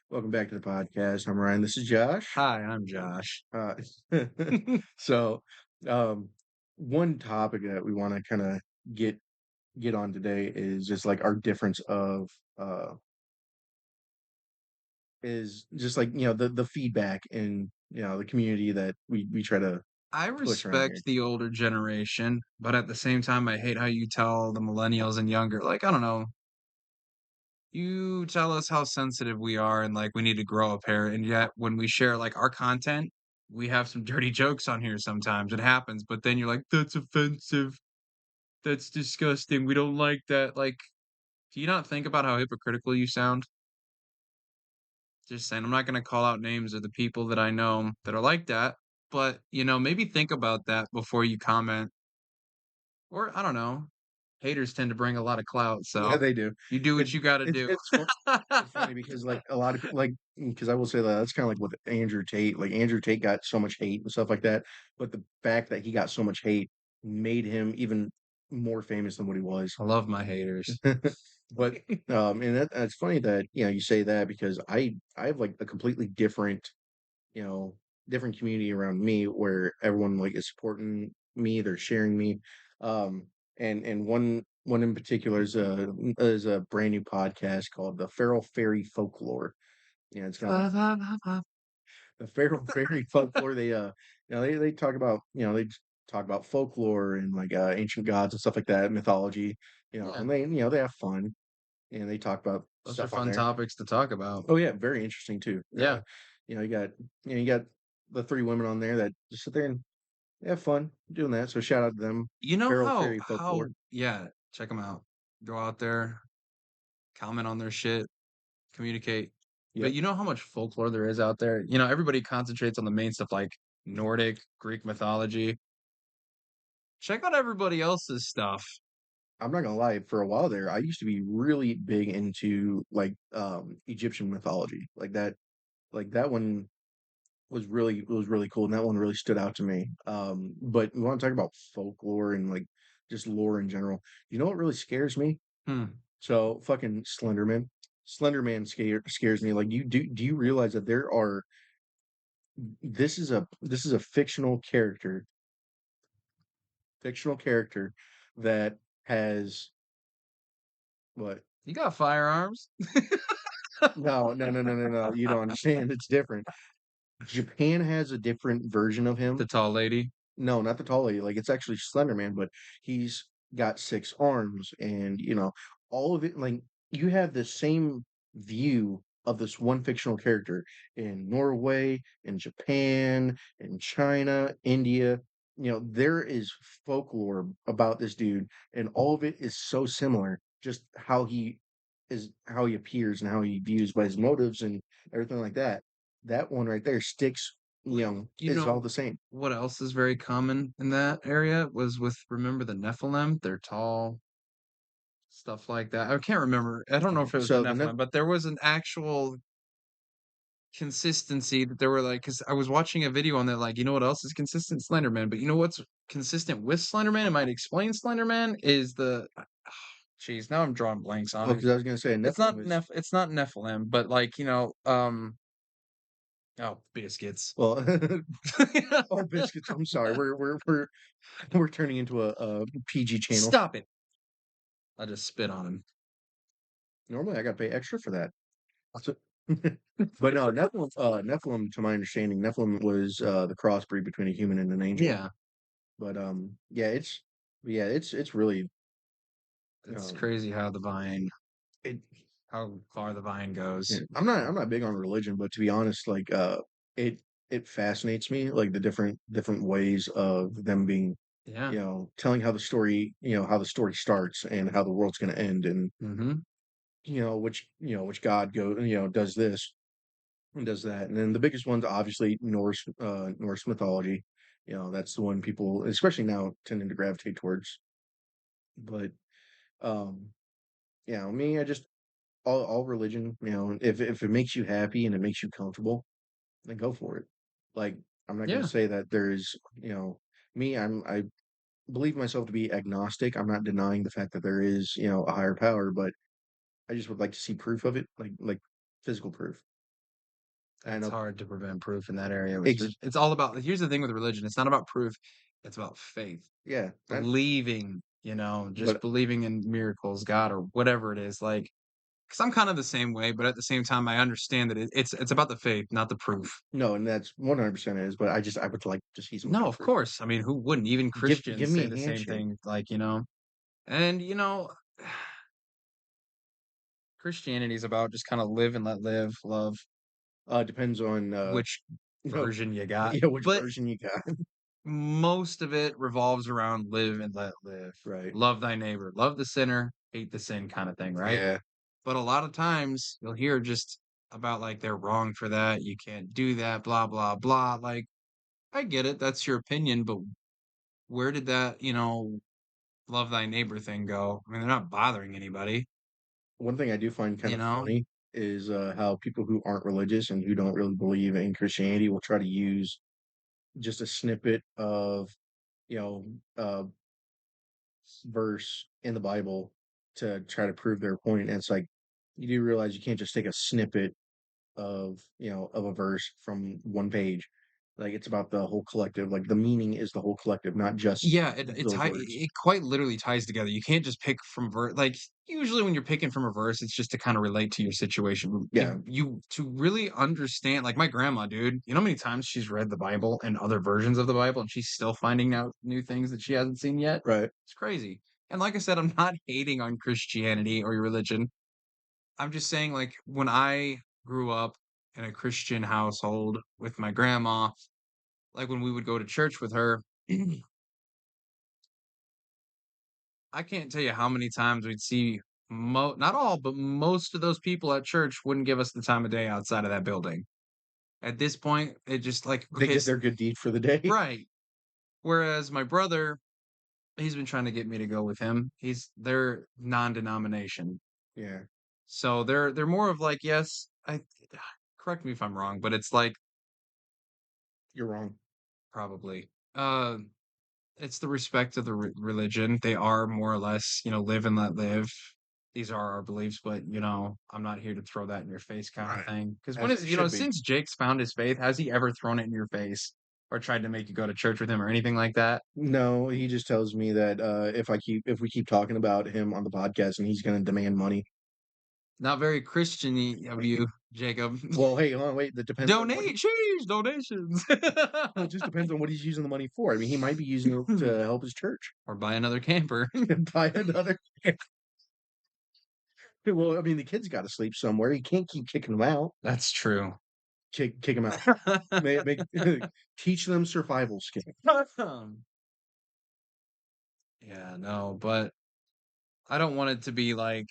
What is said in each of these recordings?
Welcome back to the podcast. I'm Ryan. This is Josh. Hi, I'm Josh. Uh, so, um, one topic that we want to kind of get get on today is just like our difference of uh is just like the feedback in the community that we try to I push around here. respect the older generation, but at the same time, I hate how you tell the millennials and younger, like, I don't know, you tell us how sensitive we are and like we need to grow up here. And yet, when we share like our content, we have some dirty jokes on here sometimes. It happens, but then you're like, that's offensive. That's disgusting. We don't like that. Like, do you not think about how hypocritical you sound? Just saying, I'm not going to call out names of the people that I know that are like that, but maybe think about that before you comment. Or I don't know. Haters tend to bring a lot of clout, Yeah, so they do. you do what It's you got to it's do. it's fun. It's funny because like a lot of people like because I will say that that's kind of like with Andrew Tate. Like Andrew Tate got so much hate and stuff like that, but the fact that he got so much hate made him even more famous than what he was. I love my haters. But and that's funny that you say that because I have like a completely different you know different community around me where everyone like is supporting me, they're sharing me, um, and one in particular is a brand new podcast called the Feral Fairy Folklore. Yeah, it's kind of the Feral Fairy Folklore. They talk about talk about folklore and like ancient gods and stuff like that, mythology. Yeah, And they have fun and they talk about those are stuff on fun there. topics to talk about. Oh yeah, very interesting too. Yeah. You got the three women on there that just sit there and have fun doing that. So shout out to them, You know Feral how Fairy how Folklore. yeah, check them out. Go out there, comment on their shit, communicate. But Yep. you know how much folklore there is out there? Everybody concentrates on the main stuff like Nordic, Greek mythology. Check out everybody else's stuff. I'm not gonna lie, for a while there, I used to be really big into like Egyptian mythology. Like that one was really cool and that one really stood out to me. But we want to talk about folklore and like just lore in general. You know what really scares me? Hmm. So fucking Slenderman. Scares me. Like do you realize that there are this is a fictional character that has what? You got firearms? No, no, no, no, no, no. You don't understand. It's different. Japan has a different version of him. The tall lady? No, not the tall lady. Like it's actually Slender Man, but he's got six arms, and all of it. Like you have the same view of this one fictional character in Norway, in Japan, in China, India. There is folklore about this dude, and all of it is so similar. Just how he appears, and how he views by his motives and everything like that. That one right there sticks. You It's all know the same. what else is very common in that area was with remember the Nephilim? They're tall, stuff like that. I can't remember. I don't know if it was the So the Nephilim, but there was an actual consistency that there were like because I was watching a video on that, like, you know what else is consistent? Slenderman. But you know what's consistent with Slenderman? It might explain Slenderman is the jeez, now I'm drawing blanks on Oh, it. because I was gonna say Nephilim is It's not Nephilim, but like, oh, biscuits. well. Oh, biscuits. I'm sorry. We're turning into a PG channel. Stop it. I just spit on him. Normally, I got to pay extra for that. So, but no, Nephilim, to my understanding, Nephilim was the crossbreed between a human and an angel. Yeah, But it's really it's um, crazy how the vine, it. how far the vine Yeah, goes. I'm not big on religion, but to be honest, like it it fascinates me, like the different ways of them being, Yeah. telling how the story starts and how the world's going to end, and Mm-hmm. which God does this and does that, and then the biggest one's obviously Norse mythology. That's the one people, especially now, tending to gravitate towards. But um, me, I just all religion, if it makes you happy and it makes you comfortable, then go for it. Like, I'm not going to Yeah. say that there's, me, I believe myself to be agnostic. I'm not denying the fact that there is, a higher power, but I just would like to see proof of it, like physical proof. I It's know hard to prevent proof in that area. ex It's all about here's the thing with religion, it's not about proof, it's about faith. yeah, Believing, just but believing in miracles, God, or whatever it is, like, because 'cause I'm kind of the same way, but at the same time, I understand that it's about the faith, not the proof. no, and that's 100% is, but I would like to see some No, kind of of proof. course. I mean, who wouldn't? Even Give Christians me say a the same handshake. thing, like, and, Christianity is about just kinda live and let live, love, Depends on, which you know version you got, yeah, which but version you got. most of it revolves around live and let live. Right. Love thy neighbor, love the sinner, hate the sin kinda thing, right? Yeah. But a lot of times, you'll hear just about, like, they're wrong for that, you can't do that, blah, blah, blah, like, I get it, that's your opinion, but where did that, love thy neighbor thing go? I mean, they're not bothering anybody, One thing I do find kind you of know? funny is, how people who aren't religious and who don't really believe in Christianity will try to use just a snippet of, you know, verse in the Bible to try to prove their point, and it's like, you do realize you can't just take a snippet of, of a verse from one page. Like, it's about the whole collective, like, the meaning is the whole collective, not just Yeah, those words. it quite literally ties together. You can't just pick from like, usually when you're picking from a verse, it's just to kinda relate to your situation. Yeah, To really understand like, my grandma, dude, you know how many times she's read the Bible and other versions of the Bible, and she's still finding out new things that she hasn't seen yet? right. It's crazy. And like I said, I'm not hating on Christianity or your religion. I'm just saying, like, when I grew up in a Christian household with my grandma, like, when we would go to church with her, I can't tell you how many times we'd see not all, but most of those people at church wouldn't give us the time of day outside of that building. At this point, it just like, They okay, did their good deed for the day. right. Whereas my brother, he's been trying to get me to go with him. They're non-denomination. Yeah, So they're more of like, yes, I correct me if I'm wrong, but it's like you're wrong. probably. It's the respect of the religion. They are more or less, live and let live. These are our beliefs, but I'm not here to throw that in your face kind of Right. thing. Because when As is it should be. since Jake's found his faith, has he ever thrown it in your face or tried to make you go to church with him or anything like that? No, he just tells me that, if we keep talking about him on the podcast and he's gonna demand money. Not very Christian of you, Jacob. Well, hey, hold on, wait, that depends on what he Donate, sheesh, donations, well, it just depends on what he's using the money for. I mean, he might be using it to help his church or buy another camper. and buy another well, I mean, the kid's gotta sleep somewhere. You can't keep kicking them out. That's true. Kick them out. Make teach them survival skills. Yeah, no, but I don't want it to be like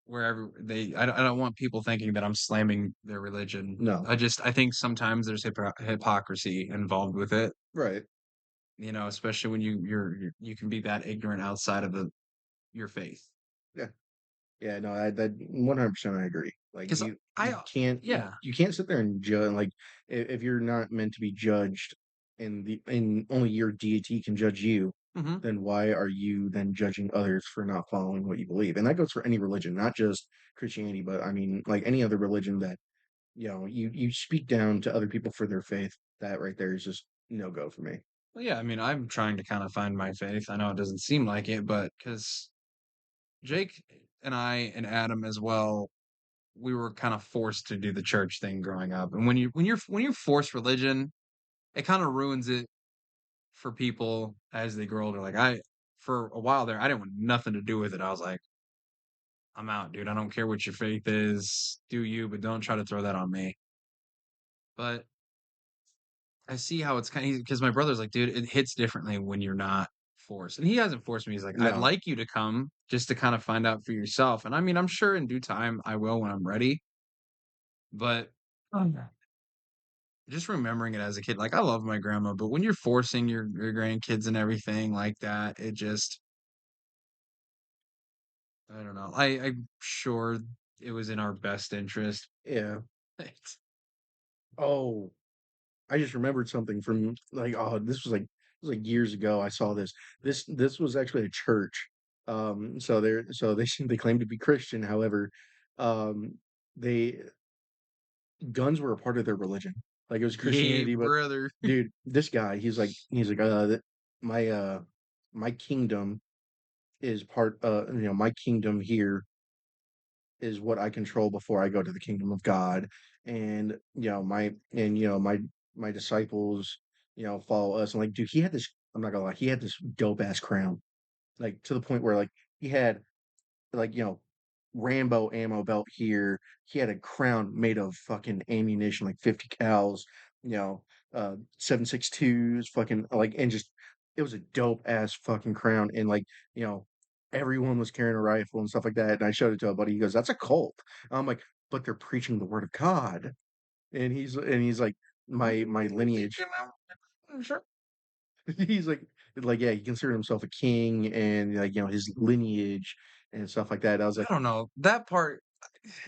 wherever I don't want people thinking that I'm slamming their religion. No. I think sometimes there's hypocrisy involved with it, Right. especially when you can be that ignorant outside of your faith. Yeah. Yeah, no, that 100% I agree. Like, Because I yeah. you can't sit there and judge, like, if you're not meant to be judged and only your deity can judge you, Mhm. then why are you then judging others for not following what you believe? And that goes for any religion, not just Christianity, but I mean, like any other religion that, you speak down to other people for their faith. That right there is just no go for me. Well, yeah, I mean, I'm trying to kind of find my faith. I know it doesn't seem like it, but because Jake and I and Adam as well, we were kind of forced to do the church thing growing up. And when you're forced religion, it kind of ruins it for people as they grow older. Like for a while there, I didn't want nothing to do with it. I was like, I'm out, dude. I don't care what your faith is. Do you, but don't try to throw that on me. But I see how it's kind of because my brother's like, dude, it hits differently when you're not forced. And he hasn't forced me. He's like, I'd No. like you to come just to kind of find out for yourself. And I mean, I'm sure in due time I will when I'm ready. But just remembering it as a kid, like I love my grandma, but when you're forcing your grandkids and everything like that, it just I don't know. I'm sure it was in our best interest. Yeah. Oh, I just remembered something from like, oh, this was like years ago. I saw this. This was actually a church. So they they claim to be Christian. However, um, they guns were a part of their religion. Like it was Yay, Christianity, but brother. dude, this guy, he's like, my my kingdom is part my kingdom here is what I control before I go to the kingdom of God. And my disciples, follow us. And like, dude, he had this, I'm not gonna lie, he had this dope ass crown. Like to the point where like he had like Rambo ammo belt here. He had a crown made of fucking ammunition, like 50 cals, 7.62s, fucking like, and just it was a dope ass fucking crown. And like, you know, everyone was carrying a rifle and stuff like that. And I showed it to a buddy. He goes, "That's a cult." I'm like, "But they're preaching the word of God." And he's like, my lineage. Sure. He's like, yeah, he considered himself a king and like, his lineage and stuff like that. I was I like, don't know. That part,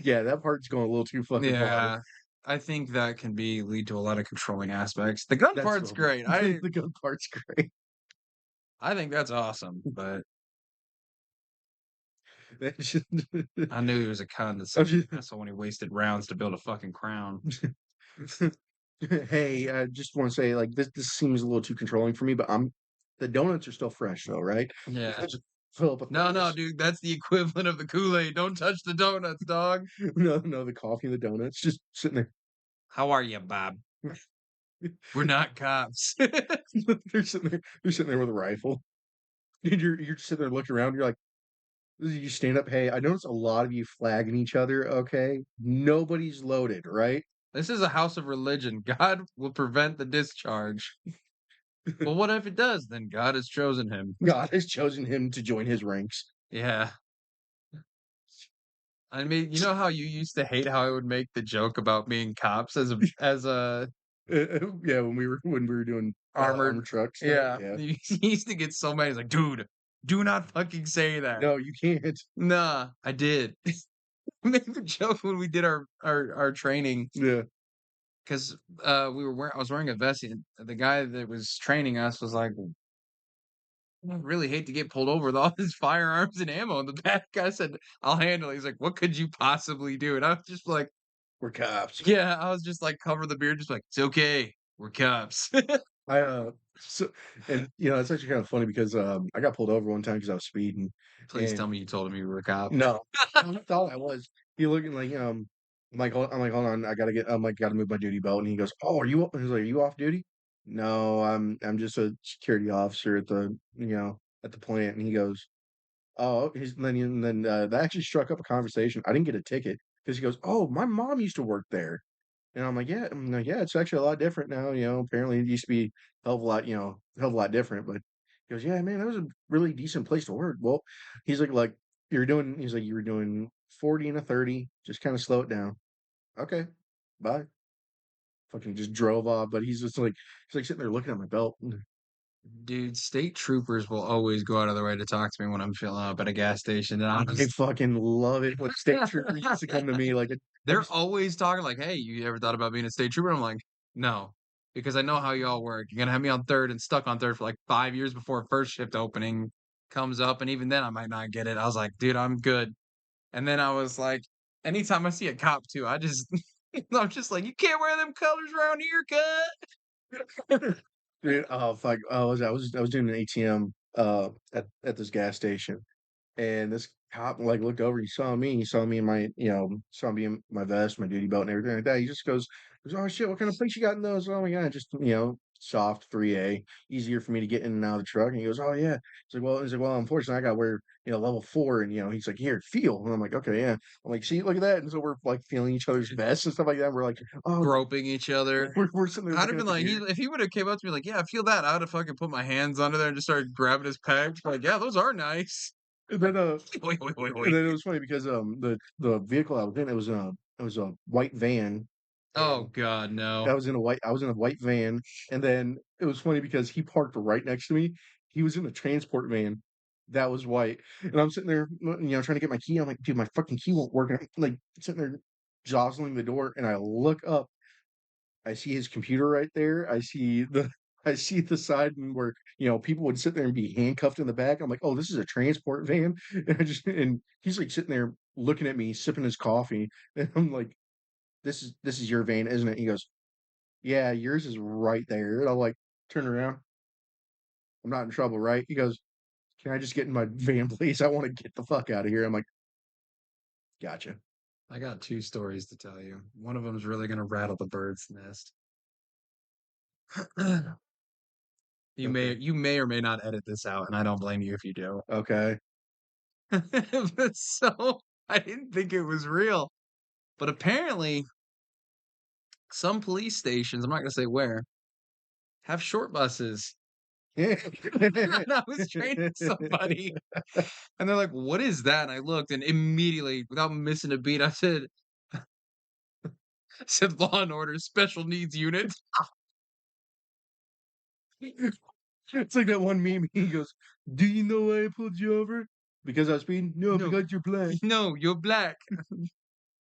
yeah, that part's going a little too fucking far. yeah, I think that can be lead to a lot of controlling aspects. The gun That's part's what great. the gun part's great. I think that's awesome, but That's just, I knew he was a cunt and I'm such an just, asshole when he wasted rounds to build a fucking crown. hey, I just want to say, like, this seems a little too controlling for me, but the donuts are still fresh though, right? Yeah. Just fill up a No, no, thermos. dude, that's the equivalent of the Kool-Aid. Don't touch the donuts, dog. No, no, the coffee and the donuts just sitting there. How are you, Bob? We're not cops. They're sitting there with a rifle. And you're just sitting there looking around. You're like, you stand up. Hey, I notice a lot of you flagging each other. Okay, nobody's loaded, right? This is a house of religion. God will prevent the discharge. Well, what if it does? Then God has chosen him. God has chosen him to join his ranks. Yeah. I mean, you know how you used to hate how I would make the joke about being cops as a Yeah, when we were doing armored. armored truck stuff. Yeah, Yeah, he used to get so mad. He's like, "Dude, do not fucking say that." no, you can't. Nah, I did. I made the joke when we did our training Yeah, because we were wearing I was wearing a vest. And the guy that was training us was like, "I really hate to get pulled over with all his firearms and ammo in the back." I said, "I'll handle it." He's like, "What could you possibly do?" And I was just like, we're cops. yeah, I was just like cover the beard, just like, "It's okay. We're cops." I so and it's actually kind of funny because I got pulled over one time because I was speeding, Please tell and me you told him you were a cop. no, I thought I was. He looking like I'm like, hold on, I'm like, gotta move my duty belt, and he goes, "Oh, he's like, are you off duty?" No, I'm just a security officer at the plant, and he goes, "Oh," that actually struck up a conversation. I didn't get a ticket because he goes, "Oh, my mom used to work there." And I'm like, yeah, it's actually a lot different now. Apparently it used to be a hell of a lot, hell of a lot different. But he goes, yeah, man, that was a really decent place to work. Well, he's like, you were doing 40 and a 30, just kind of slow it down. Okay, bye. Fucking just drove off. But he's like sitting there looking at my belt. Dude, state troopers will always go out of their way to talk to me when I'm filling up at a gas station, and I'm I just fucking love it when state troopers used to come to me. Like, have you, they're always talking like, "Hey, you ever thought about being a state trooper?" I'm like, "No," because I know how y'all work. You're gonna have me on third and stuck on third for like 5 years before first shift opening comes up, and even then I might not get it. I was like, "Dude, I'm good." And then I was like, anytime I see a cop too, I just I'm just like, "You can't wear them colors around here, cut." dude, oh fuck, I was doing an ATM at this gas station. And this cop like looked over, he saw me in my, saw me in my vest, my duty belt and everything like that. He just goes, "Oh shit, what kind of plates you got in those?" "Oh my God, just, soft 3A, easier for me to get in and out of the truck." And he goes, "Oh yeah." He's like, "Well, unfortunately I gotta wear, level 4." And he's like, "Here, feel." And I'm like, "Okay, yeah." I'm like, "See, look at that." And so we're like feeling each other's vests and stuff like that. We're like, oh, Groping each other. we're sitting there I'd have looking been at the like, gear. if he would have came up to me like, "Yeah, feel that," I would have fucking put my hands under there and just started grabbing his pecs. Like, "Yeah, those are nice." And then Wait, wait, wait, And wait. then it was funny because the vehicle I was in, it was a white van, Oh and god, no. I was in a white van. And then it was funny because he parked right next to me. He was in a transport van that was white, and I'm sitting there, trying to get my key. I'm like, dude, my fucking key won't work. And I'm like sitting there jostling the door, and I look up. I see his computer right there. I see the side and where people would sit there and be handcuffed in the back. I'm like, oh, this is a transport van, and he's like sitting there looking at me, sipping his coffee, and I'm like, this is your vein, isn't it?" He goes, "Yeah, yours is right there." And I'm like, turn around. I'm not in trouble, right? He goes, "Can I just get in my van, please? I want to get the fuck out of here." I'm like, "Gotcha." I got 2 stories to tell you. One of them is really gonna rattle the bird's nest. Okay. You may or may not edit this out, and I don't blame you if you do. Okay. But so, I didn't think it was real, but apparently some police stations, I'm not gonna say where, have short buses. And I was training somebody, and they're like, "What is that?" And I looked, and immediately, without missing a beat, I said, "Law and Order Special Needs Unit." It's like that one meme. He goes, "Do you know why I pulled you over? Because I was speeding? No, No, because you're black." no, you're black.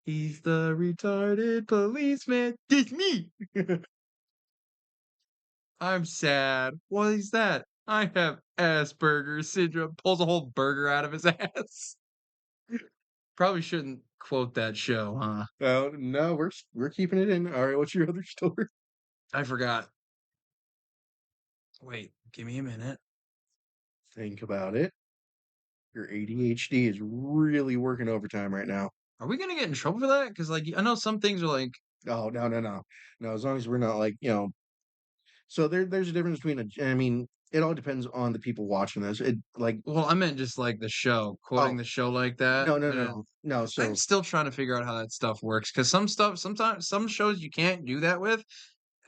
He's the retarded policeman. It's me. I'm sad. What is that? I have Asperger's syndrome. Pulls a whole burger out of his ass. Probably shouldn't quote that show, huh? Oh no, we're keeping it in. All right, what's your other story? I forgot. Wait, give me a minute. Think about it. Your ADHD is really working overtime right now. Are we gonna get in trouble for that? Because like I know some things are like, Oh no, no, no, no. As long as we're not like so there's a difference between a. I mean, it all depends on the people watching this. It like well, I meant just like the show, quoting oh the show like that. no, no, no, no, no. I'm So still trying to figure out how that stuff works because sometimes some shows you can't do that with,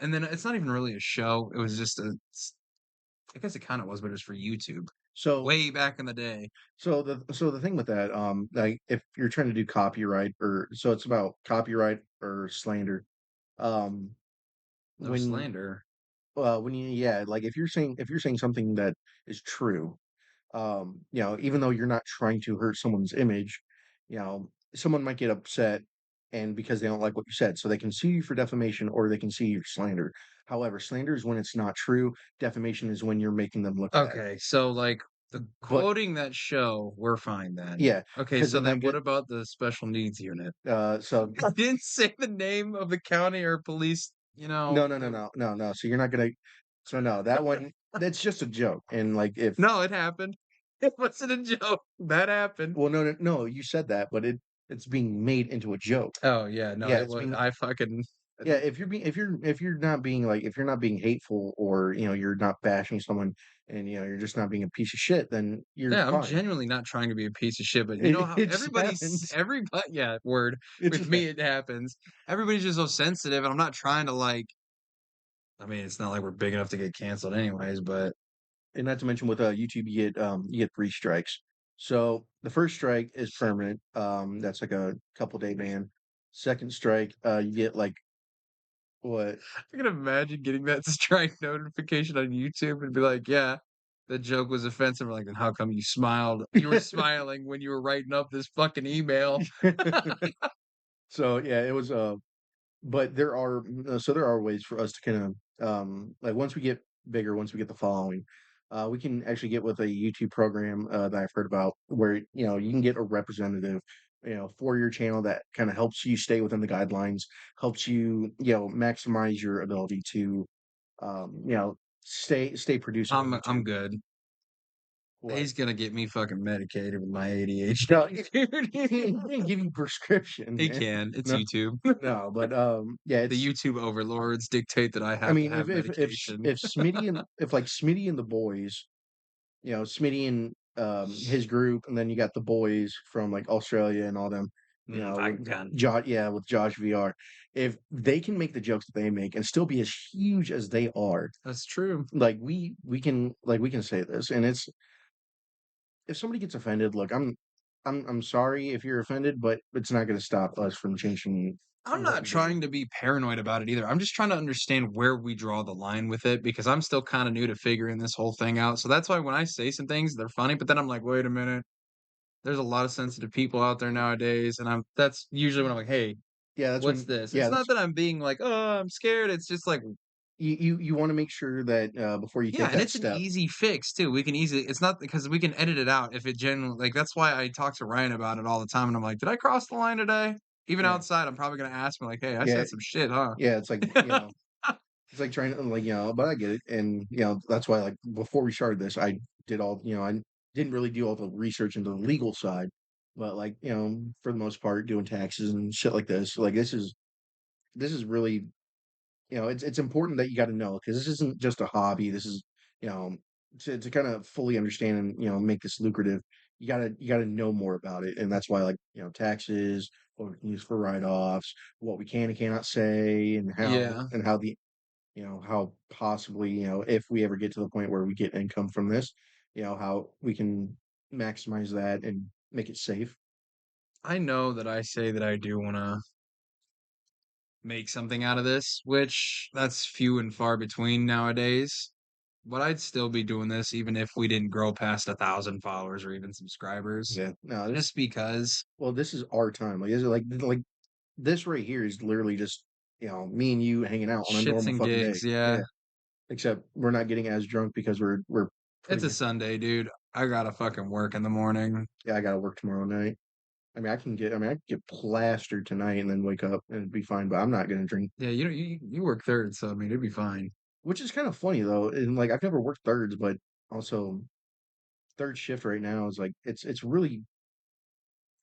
and then it's not even really a show. It was just I guess it kind of was, but it was for YouTube so way back in the day. so the thing with that, like if you're trying to do copyright or so it's about copyright or slander. Um, No when slander. when you yeah, like if you're saying something that is true, even though you're not trying to hurt someone's image, someone might get upset and because they don't like what you said, so they can sue you for defamation or they can sue you for slander. However, slander is when it's not true. Defamation is when you're making them look bad. Okay, so like the But quoting that show, we're fine then. yeah, Okay, because so then then that what get about the special needs unit? so I didn't say the name of the county or police, no, no, no, no, no, no. So you're not gonna. So no, that one that's just a joke. And like if no, it happened. It wasn't a joke. That happened. well, no, no, no, you said that, but it's being made into a joke. Oh yeah, no, Yeah, it it's was. being I fucking yeah. If you're not being like if you're not being hateful or you're not bashing someone and you're just not being a piece of shit, then you're yeah, I'm fine. genuinely not trying to be a piece of shit, but you know It, how it just happens. everybody yeah, word. It With just me it happens. Everybody's just so sensitive and I'm not trying to like I mean, it's not like we're big enough to get canceled anyways, but and not to mention with YouTube, you get 3 strikes. So the first strike is permanent. That's like a couple day ban. Second strike, you get like what? I can imagine getting that strike notification on YouTube and be like, "Yeah, the joke was offensive." Like, then how come you smiled? You were smiling when you were writing up this fucking email. So yeah, it was but there are ways for us to kind of like once we get bigger, once we get the following, we can actually get with a YouTube program that I've heard about where you can get a representative for your channel that kind of helps you stay within the guidelines, helps you maximize your ability to stay producing on I'm YouTube. good. What? He's gonna get me fucking medicated with my ADHD, No, he dude. can't, he can't give you prescription, He man. can. It's No, YouTube. no, but yeah, The it's YouTube overlords dictate that I I have to mean, have medication. if like Smitty and the boys, Smitty and his group, and then you got the boys from like Australia and all them, with Fucking gun. With Josh VR. If they can make the jokes that they make and still be as huge as they are, That's true. like we can say this, and it's if somebody gets offended, look, I'm sorry if you're offended, but it's not going to stop us from changing I'm what not we do. trying to be paranoid about it either. I'm just trying to understand where we draw the line with it because I'm still kind of new to figuring this whole thing out. So that's why when I say some things, they're funny, but then I'm like, wait a minute. There's a lot of sensitive people out there nowadays, and that's usually when I'm like, "Hey, Yeah, that's what's when this?" yeah, It's not that's that I'm being like, "Oh, I'm scared." It's just like, you want to make sure that before you yeah, take and that it's an step. easy fix too. We can easily it's not because we can edit it out if it genuinely like that's why I talk to Ryan about it all the time and I'm like, "Did I cross the line today?" Even Yeah, outside, I'm probably gonna ask him like, "Hey, I yeah, said some shit, huh?" yeah. It's like it's like trying to like but I get it, and that's why like before we started this, I did all I didn't really do all the research into the legal side, but like for the most part, doing taxes and shit like this, like this is really it's important that you got to know because this isn't just a hobby. This is you know to kind of fully understand and make this lucrative. You gotta know more about it, and that's why like taxes, what we can use for write-offs, what we can and cannot say, Yeah. and how the how possibly if we ever get to the point where we get income from this, how we can maximize that and make it safe. I know that I say that I do wanna make something out of this, which that's few and far between nowadays, but I'd still be doing this even if we didn't grow past 1,000 followers or even subscribers, Yeah. No, this just because well, this is our time. Like, is it like this right here is literally just, me and you hanging out on a shits normal and fucking day. gigs, yeah. Yeah. Except we're not getting as drunk because we're It's putting a it. Sunday, dude. I gotta fucking work in the morning. Yeah, I gotta work tomorrow night. I can get plastered tonight and then wake up and it'd be fine, but I'm not gonna drink. Yeah, you work third, so I mean, it'd be fine. Which is kind of funny though. And like I've never worked thirds, but also third shift right now is like it's really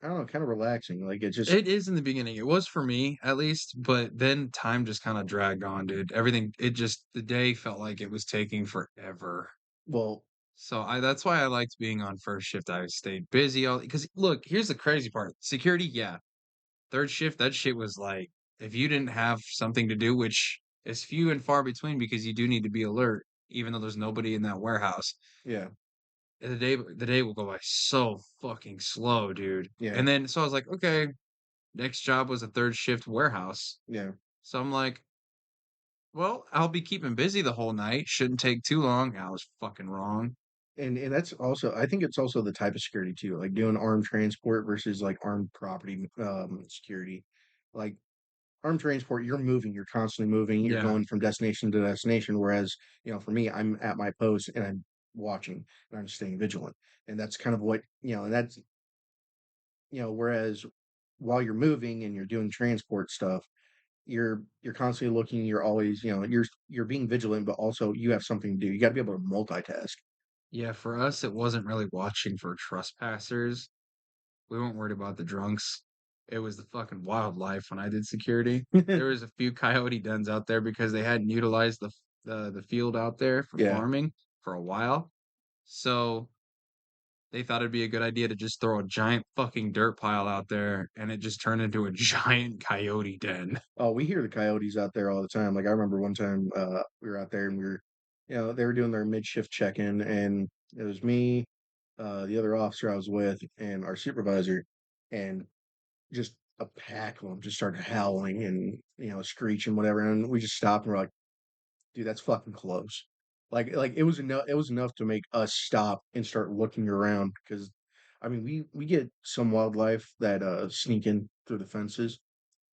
I don't know, kind of relaxing. Like it's just It is in the beginning. It was for me, at least, but then time just kinda dragged on, dude. Everything it just the day felt like it was taking forever. well, So I that's why I liked being on first shift. I stayed busy all because look, here's the crazy part. Security, yeah. Third shift, that shit was like if you didn't have something to do, which is few and far between because you do need to be alert, even though there's nobody in that warehouse. yeah, The day will go by so fucking slow, dude. yeah, And then so I was like, okay, next job was a third shift warehouse. yeah. So I'm like, well, I'll be keeping busy the whole night. Shouldn't take too long. I was fucking wrong. And that's also I think it's also the type of security too, like doing armed transport versus like armed property security. Like armed transport, you're moving, you're constantly moving, you're Yeah. going from destination to destination. Whereas, for me, I'm at my post and I'm watching and I'm staying vigilant. And that's kind of what, and that's, whereas while you're moving and you're doing transport stuff, you're constantly looking, you're always, you're being vigilant, but also you have something to do. You got to be able to multitask. Yeah, for us, it wasn't really watching for trespassers. We weren't worried about the drunks. It was the fucking wildlife when I did security. There was a few coyote dens out there because they hadn't utilized the field out there for Yeah. farming for a while. So they thought it'd be a good idea to just throw a giant fucking dirt pile out there, and it just turned into a giant coyote den. Oh, we hear the coyotes out there all the time. Like I remember one time we were out there and we were, they were doing their mid-shift check-in and it was me, the other officer I was with, and our supervisor, and just a pack of them just started howling and screeching whatever, and we just stopped and we're like, dude, that's fucking close. Like it was enough. It was enough to make us stop and start looking around because, I mean, we get some wildlife that sneak in through the fences,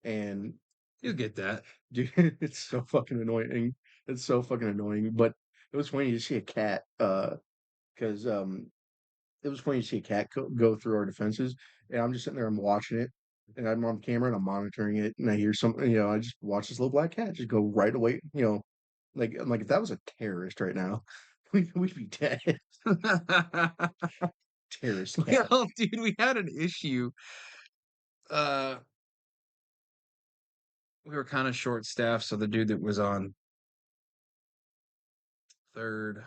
and You get that. dude, it's so fucking annoying. It's so fucking annoying. But it was funny to see a cat, because it was funny to see a cat go through our defenses, and I'm just sitting there, I'm watching it, and I'm on camera and I'm monitoring it, and I hear something, I just watch this little black cat just go right away, like I'm like if that was a terrorist right now, we'd be dead. Terrorist cat. Well, dude, we had an issue. Uh, we were kind of short staffed, so the dude that was on third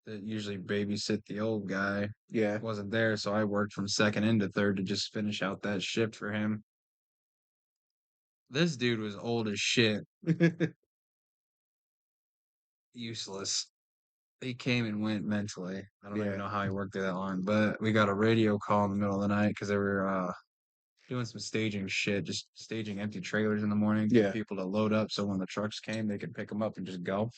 that usually babysit the old guy Yeah. wasn't there, so I worked from second into third to just finish out that shift for him. This dude was old as shit, useless. He came and went mentally. I don't even Yeah. know how he worked there that long, but we got a radio call in the middle of the night because they were doing some staging shit, just staging empty trailers in the morning to get Yeah. people to load up so when the trucks came, they could pick them up and just go.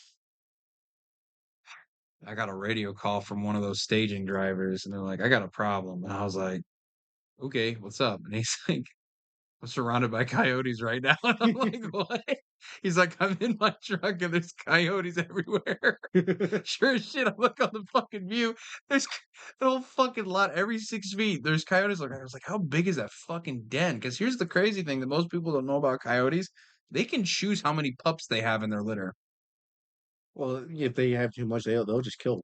I got a radio call from one of those staging drivers, and they're like, "I got a problem." And I was like, "Okay, what's up?" And he's like, "I'm surrounded by coyotes right now." And I'm like, "What?" He's like, "I'm in my truck and there's coyotes everywhere." Sure as shit, I look on the fucking view. There's the whole fucking lot every 6 feet. There's coyotes looking. I was like, "How big is that fucking den?" Because here's the crazy thing that most people don't know about coyotes: they can choose how many pups they have in their litter. Well, if they have too much, they'll just kill.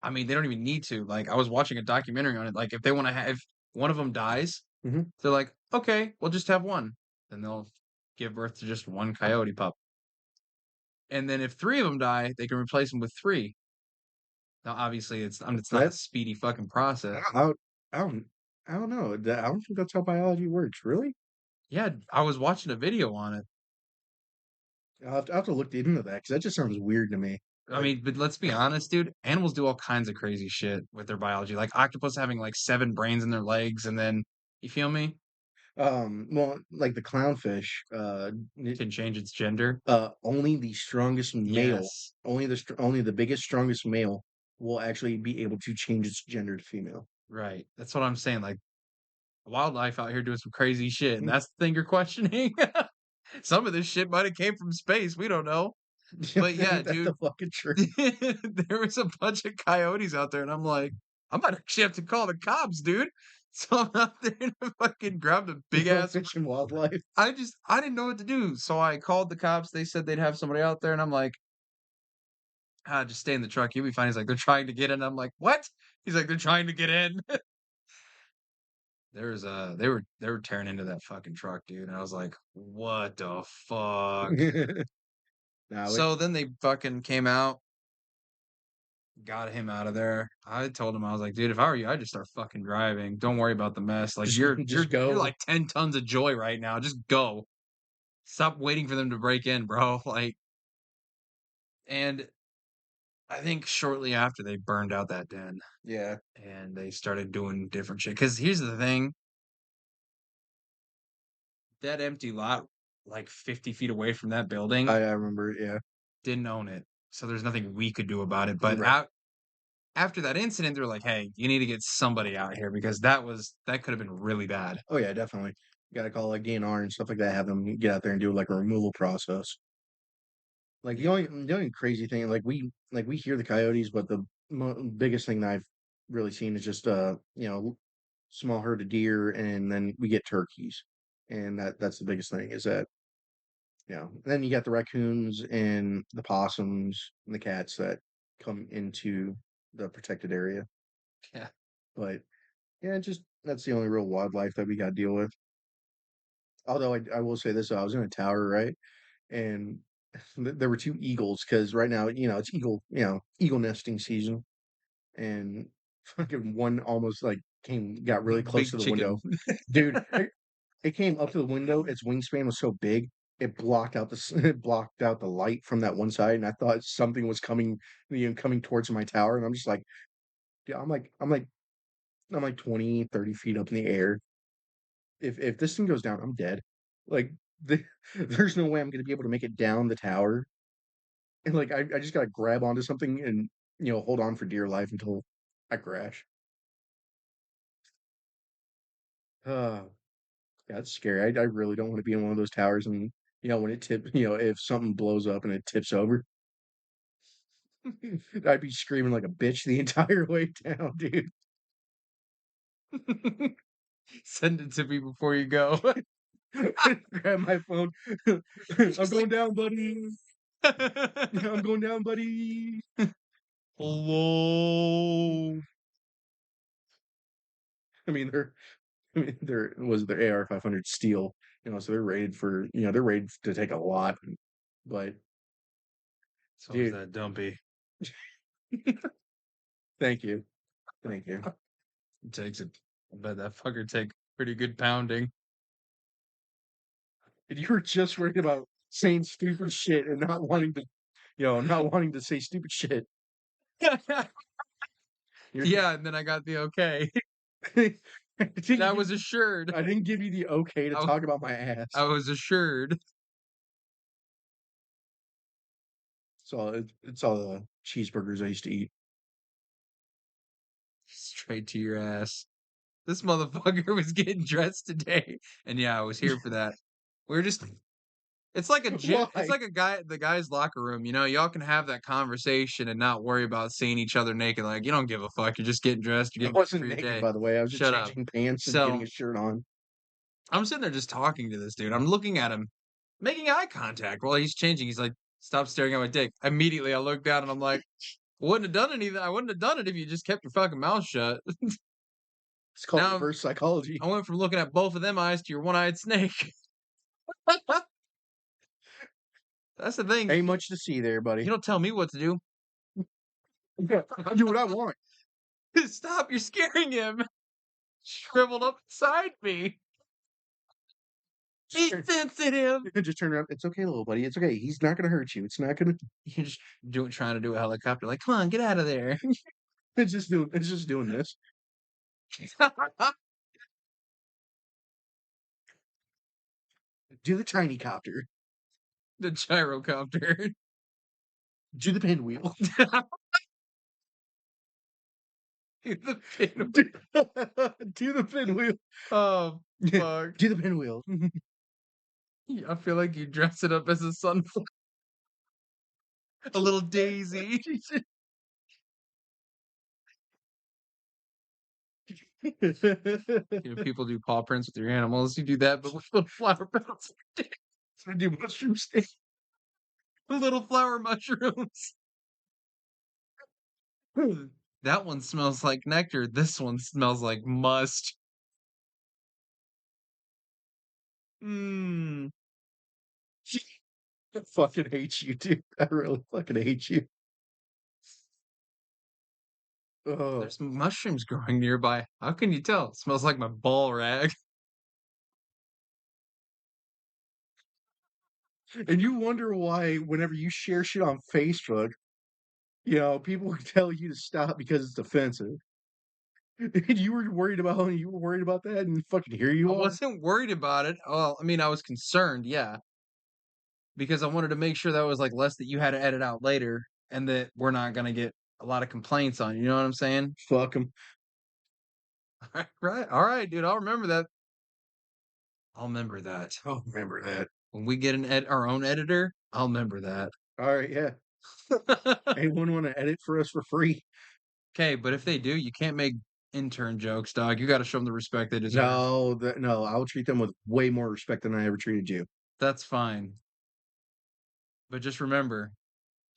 I mean, they don't even need to. Like, I was watching a documentary on it. Like, if they want to have, if one of them dies, Mhm. they're like, "Okay, we'll just have one." Then they'll give birth to just one coyote pup. And then if 3 of them die, they can replace them with 3. Now, obviously, it's not a That speedy fucking I process. don't I don't I don't know. I don't think that's how biology works, really? Yeah, I was watching a video on it. I'll have to look into that because that just sounds weird to me. I Like, mean, but let's be honest, dude. Animals do all kinds of crazy shit with their biology. Like octopus having like 7 brains in their legs, and then you feel me? well, like the clownfish, Can change its gender. only the strongest male, Yes, only the biggest, strongest male will actually be able to change its gender to female. right. That's what I'm saying. Like wildlife out here doing some crazy shit, and Mm. that's the thing you're questioning. Some of this shit might have came from space. We don't know. But yeah, Ain't that the dude, fucking truth? there was a bunch of coyotes out there, and I'm like, I might actually have to call the cops, dude. So I'm out there and I fucking grabbed a big ass. Fish and wildlife. I didn't know what to do. So I called the cops. They said they'd have somebody out there, and I'm like, just stay in the truck. You'll be fine. He's like, they're trying to get in. I'm like, what? He's like, they're trying to get in. There's they were tearing into that fucking truck, dude. And I was like, what the fuck? Now it So then they fucking came out, got him out of there. I told him, I was like, dude, if I were you, I'd just start fucking driving. Don't worry about the mess. Like just you're just you're you're go. like 10 tons of joy right now. Just go. Stop waiting for them to break in, bro. Like, and I think shortly after they burned out that den Yeah, and they started doing different shit. Cause here's the thing, that empty lot, like 50 feet away from that building, I remember. Yeah, didn't own it. So there's nothing we could do about it. But right. after that incident, they're like, hey, you need to get somebody out here because that could have been really bad. Oh yeah, definitely. You gotta call like DNR and stuff like that. Have them get out there and do like a removal process. Like Yeah. the only crazy thing, like we hear the coyotes, but the biggest thing that I've really seen is just small herd of deer, and then we get turkeys, and that's the biggest thing is that then you got the raccoons and the possums and the cats that come into the protected area. Yeah. But yeah, just that's the only real wildlife that we got to deal with. Although I will say this, I was in a tower, right? And there were two eagles because right now, it's eagle nesting season, and fucking one almost like got really close Big to the chicken. window. Dude, it came up to the window. Its wingspan was so big, it blocked out it blocked out the light from that one side, and I thought something was coming, coming towards my tower, and I'm just like, dude, I'm like 20, 30 feet up in the air. If this thing goes down, I'm dead. Like there's no way I'm gonna be able to make it down the tower. And like I just gotta grab onto something and hold on for dear life until I crash. Uh yeah, it's scary. I really don't want to be in one of those towers and when it tip if something blows up and it tips over, I'd be screaming like a bitch the entire way down, dude. Send it to me before you go. Grab my phone. I'm Just going like down, buddy. I'm going down, buddy. hello. I mean, there was their AR-500 steel, so they're rated for, they're rated to take a lot. But It's always dude, that dumpy. thank you, thank you. It takes it. I bet that fucker take pretty good pounding. And you were just worried about saying stupid shit and not wanting to say stupid shit. You're, Yeah, and then I got the okay. I And I didn't give, was assured. I didn't give you the okay to I, talk about my I ass. was assured. It's all the cheeseburgers I used to eat. Straight to your ass. This motherfucker was getting dressed today. And yeah, I was here for that. We are just It's like a gym it's Why? like the guy's locker room, you know, y'all can have that conversation and not worry about seeing each other naked, like, you don't give a fuck, you're just getting dressed, you're I getting ready for wasn't your naked, day. by the way. I was just Shut up. changing pants and getting So, a shirt on. I'm sitting there just talking to this dude, I'm looking at him, making eye contact while he's changing, he's like, "Stop staring at my dick." Immediately, I look down and I'm like, I wouldn't have done it if you just kept your fucking mouth shut." It's called Now, reverse psychology. I went from looking at both of them eyes to your one-eyed snake. That's the thing, Ain't much to see there, you buddy. don't tell me what to do. Yeah, I do what I want. Stop, you're scaring him. Shriveled up inside me. Just Be turn, sensitive. just turn around. It's okay, little buddy. It's okay. He's not gonna hurt you. It's not gonna. You're just trying to do a helicopter, like, come on, get out of there. It's just doing. It's just doing this. Do the tiny copter. The gyrocopter. Do the pinwheel. The pin- Do, do the pinwheel. oh fuck. Do the pinwheel. I feel like you dress it up as a sunflower, a little daisy. Jesus. You know, people do paw prints with your animals. You do that, but with little flower petals. I do mushroom steak. Little flower mushrooms. That one smells like nectar. This one smells like must. Mmm. I fucking hate you, dude. I really fucking hate you. Oh. There's mushrooms growing nearby. How can you tell? It smells like my ball rag. And you wonder why whenever you share shit on Facebook, people tell you to stop because it's offensive. And you were worried about that, and fucking here I you are. wasn't worried about it. Well, I mean, I was concerned, yeah, because I wanted to make sure that was like less that you had to edit out later and that we're not gonna get a lot of complaints on you. You know what I'm saying? Fuck them. Right. All right, dude. I'll remember that. I'll remember that. Oh, remember that. When we get our own editor, I'll remember that. All right, yeah. Anyone want to edit for us for free? Okay, but if they do, you can't make intern jokes, dog. You got to show them the respect they deserve. No, no. I will treat them with way more respect than I ever treated you. That's fine. But just remember,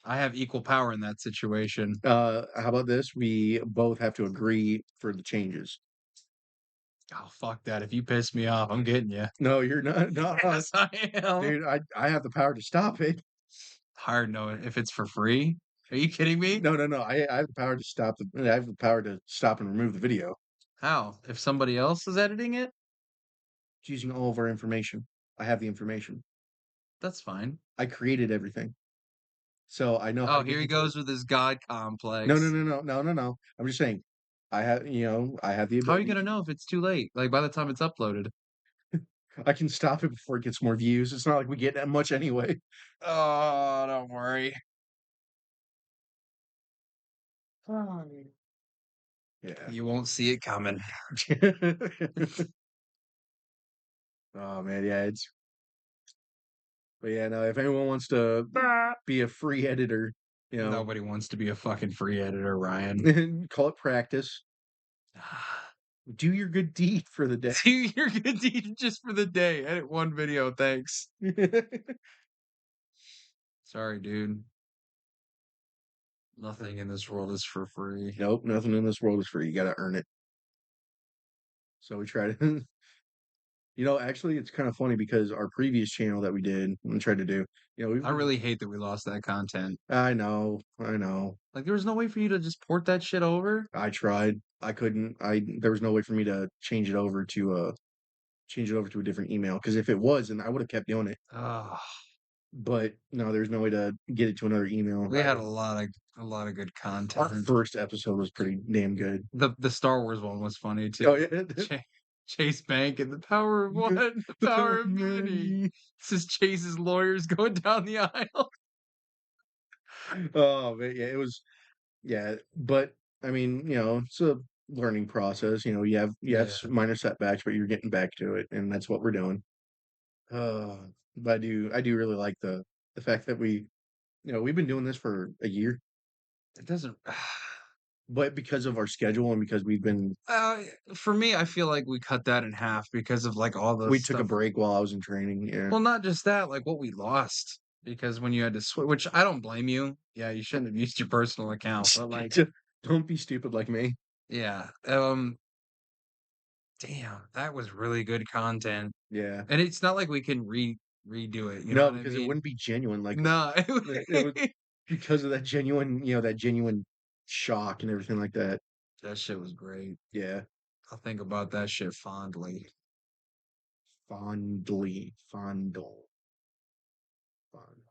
I have equal power in that situation. How about this? We both have to agree for the changes. Oh, fuck that. If you piss me off, I'm getting you. No, you're not. No, Yes, I am. dude. I have the power to stop it. Hard knowing if it's for free. Are you kidding me? No, no, no. I have the power to stop the. I have the power to stop and remove the video. How? If somebody else is editing it? It's using all of our information. I have the information. That's fine. I created everything, so I know how Oh, to get here he into it. goes with his God No, no, complex. no, no, no, no, no. I'm just saying, I have the How are you ability. gonna know if it's too late? Like by the time it's uploaded? I can stop it before it gets more views. It's not like we get that much anyway. Oh, don't worry. Yeah. You won't see it coming. Oh man, yeah. But yeah, no. If anyone wants to be a free editor, Nobody wants to be a fucking free editor, Ryan. call it practice. Do your good deed for the day. See, you're good deed just for the day. Edit one video, thanks. Sorry, dude. Nothing in this world is for free. Nope, nothing in this world is free. You got to earn it. So we try to, actually, it's kind of funny because our previous channel that we did and tried to do, I really hate that we lost that content. I know, I know. Like, there was no way for you to just port that shit over? I tried. I couldn't. There was no way for me to change it over to a different email because if it was, then I would have kept doing it. Oh, But no, there's no way to get it to another email. we had a lot of good Our content. first episode was pretty damn good. The Star Wars one was funny Oh too. yeah. Chase Bank and the power of one, the power of many. This is Chase's lawyers going down the aisle. Oh man, yeah, it was. Yeah, but I mean, it's a learning process. You have Yeah. minor setbacks, but you're getting back to it, and that's what we're doing. But I do really like the fact that we've been doing this for a year, It doesn't. but because of our schedule and because Uh, for me, I feel like we cut that in half because of like all the we took a stuff. break while I was in training. Yeah. Well, not just that, like what we lost because when you had to switch, which I don't blame you. Yeah, you shouldn't have used your personal account, but like, Don't be stupid like me. yeah, damn, that was really good content, Yeah. and it's not like we can redo it. You know No, what I because it mean? wouldn't be genuine. Like No, it was because of that genuine shock and everything like that. that shit was great. Yeah. I think about that shit fondly. Fondle.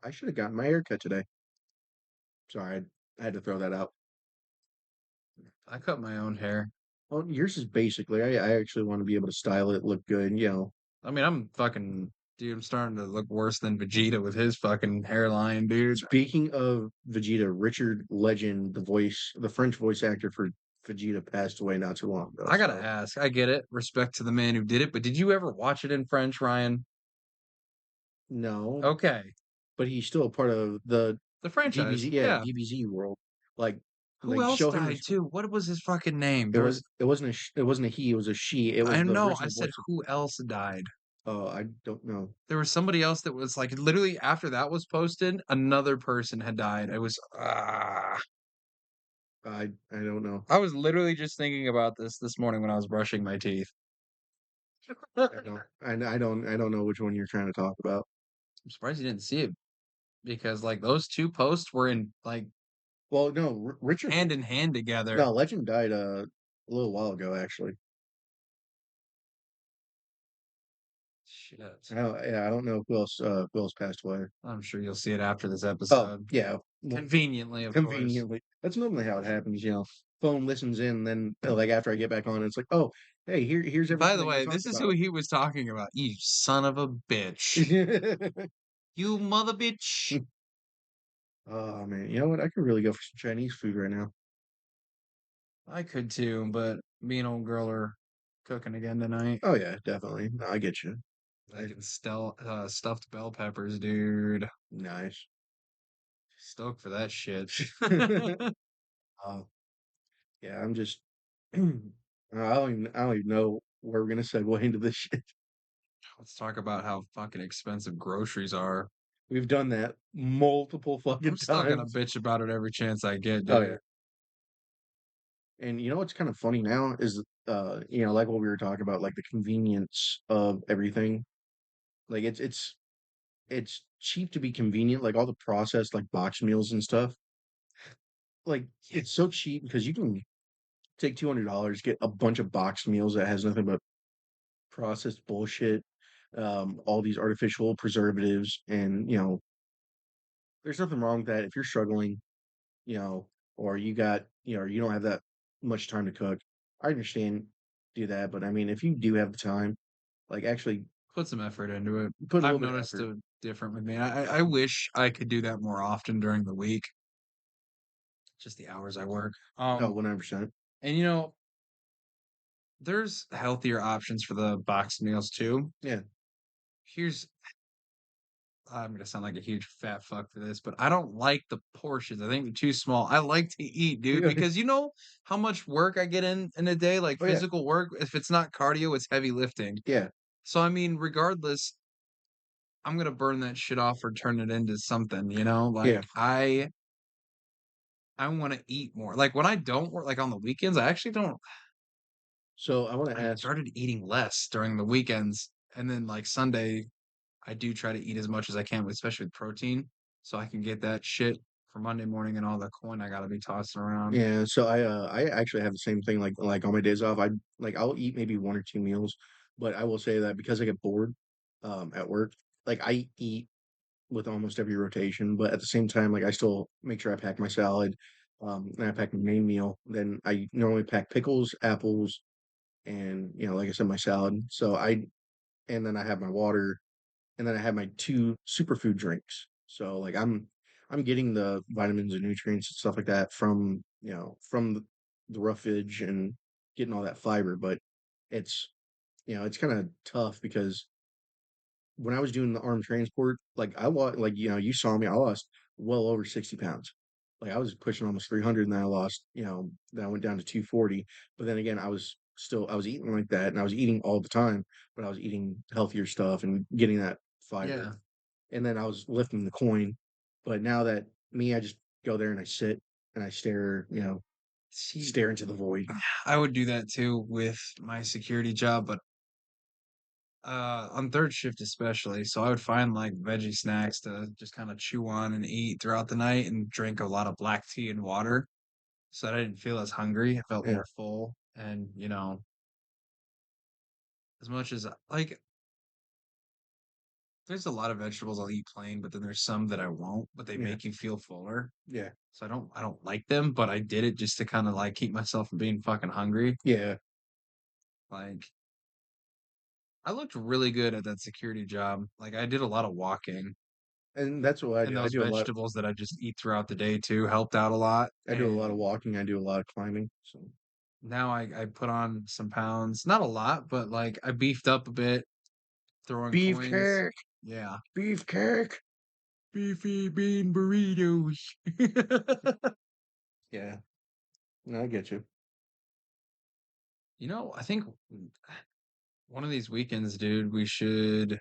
I should have gotten my hair cut today. Sorry, I had to throw that out. I cut my own hair. Well, yours is basically. I actually want to be able to style it, look good. I mean, I'm fucking dude. I'm starting to look worse than Vegeta with his fucking hairline, dude. Speaking of Vegeta, Richard Legend, the French voice actor for Vegeta, passed away not too long ago. I gotta So ask. I get it. Respect to the man who did it, but did you ever watch it in French, Ryan? no, Okay. but he's still a part of the The franchise. DBZ, yeah, Yeah. DBZ world. Like, Who else show him died respect. too? What was his fucking name? There was It wasn't a he, it was a she. It I was the know, I original said voice. who else died. Oh, I don't know. There was somebody else that was like literally after that was posted, another person had died. I don't know. I was literally just thinking about this morning when I was brushing my teeth. I don't. I don't know which one you're trying to talk about. I'm surprised you didn't see it because like those two posts were in like Well, no, Richard. hand in hand together. No, Legend died a little while ago, actually. Shit. Yeah, I don't know who else passed away. I'm sure you'll see it after this Oh, episode. yeah, well, Conveniently, of course. conveniently. That's normally how it happens. Phone listens in, then like after I get back on, it's like, oh, hey, here's By everything the that you way, talked this is who about. he was talking about. You son of a bitch. You mother bitch. Oh man, you know what? I could really go for some Chinese food right now. I could too, but me and old girl are cooking again tonight. Oh yeah, definitely. No, I get you. I, Making stuffed bell peppers, dude. nice. Stoked for that shit. Oh yeah, I'm just. I don't even know where we're gonna segue into this shit. Let's talk about how fucking expensive groceries are. We've done that multiple I'm fucking still gonna times. bitch about it every chance I get, Oh dude. yeah. And you know what's kind of funny now is like what we were talking about, like the convenience of everything. Like it's cheap to be convenient, like all the processed like box meals and stuff. Like it's so cheap because you can take $200, get a bunch of boxed meals that has nothing but processed bullshit, all these artificial preservatives, and there's nothing wrong with that if you're struggling, you know, or you don't have that much time to cook. I understand do that, but I mean, if you do have the time, like actually Put some effort into it. put a I've little bit of noticed effort. it different with me. I wish I could do that more often during the week, just the hours I work. Oh, 100%. And there's healthier options for the boxed meals too. Yeah. Here's I'm gonna sound like a huge fat fuck for this, but I don't like the portions. I think they're too small. I like to eat, dude, because you know how much work I get in a day, like Oh yeah. physical work. If it's not cardio, it's heavy lifting. Yeah. So I mean, regardless, I'm gonna burn that shit off or turn it into something, you know? Like Yeah. I want to eat more. Like when I don't work, like on the weekends, I actually don't. So I want to I ask. started eating less during the weekends, and then like Sunday, I do try to eat as much as I can, especially with protein, so I can get that shit for Monday morning and all the coin I gotta be tossing around. Yeah, so I actually have the same thing like on my days off. I'll eat maybe one or two meals, but I will say that because I get bored at work, like I eat with almost every rotation, but at the same time, like I still make sure I pack my salad, and I pack my main meal. Then I normally pack pickles, apples, and like I said, my salad. And then I have my water, and then I have my two superfood drinks. So like I'm getting the vitamins and nutrients and stuff like that from the roughage and getting all that fiber, but it's it's kind of tough because when I was doing the armed transport, like I lost, like you saw me, I lost well over 60 pounds. Like I was pushing almost 300, and then I lost, then I went down to 240. But then again, I was eating like that, and I was eating all the time, but I was eating healthier stuff and getting that fiber. Yeah. And then I was lifting the coin. But now that me, I just go there and I sit and I stare, See, stare into the void. I would do that too with my security job, but on third shift especially. So I would find like veggie snacks to just kind of chew on and eat throughout the night and drink a lot of black tea and water so that I didn't feel as hungry. I felt Yeah. more full. And, as much as like there's a lot of vegetables I'll eat plain, but then there's some that I won't, but they Yeah. make you feel fuller. Yeah. So I don't like them, but I did it just to kind of like keep myself from being fucking hungry. Yeah. Like I looked really good at that security job. Like I did a lot of walking, And that's what I and do. I those do a lot. vegetables that I just eat throughout the day too helped out a lot. I do a lot of And walking. I do a lot of climbing. So now I put on some pounds, not a lot, but like I beefed up a bit, throwing coins. beefcake, Yeah. beefcake. Beefy bean burritos. Yeah, no, I get you. I think one of these weekends, dude, we should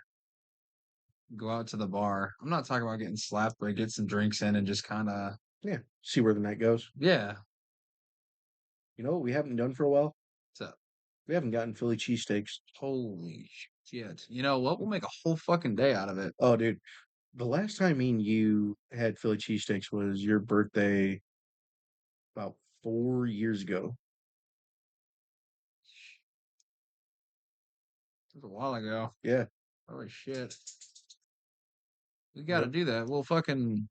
go out to the bar. I'm not talking about getting slapped, but get some drinks in and just kind of, Yeah, see where the night goes. yeah. You know what we haven't done for a while? So, We haven't gotten Philly cheesesteaks. holy shit. You know what? We'll make a whole fucking day out of it. Oh, dude, the last time me and you had Philly cheesesteaks was your birthday about 4 years ago. It was a while ago. Yeah, Holy shit. We got to yep. do that. We'll fucking,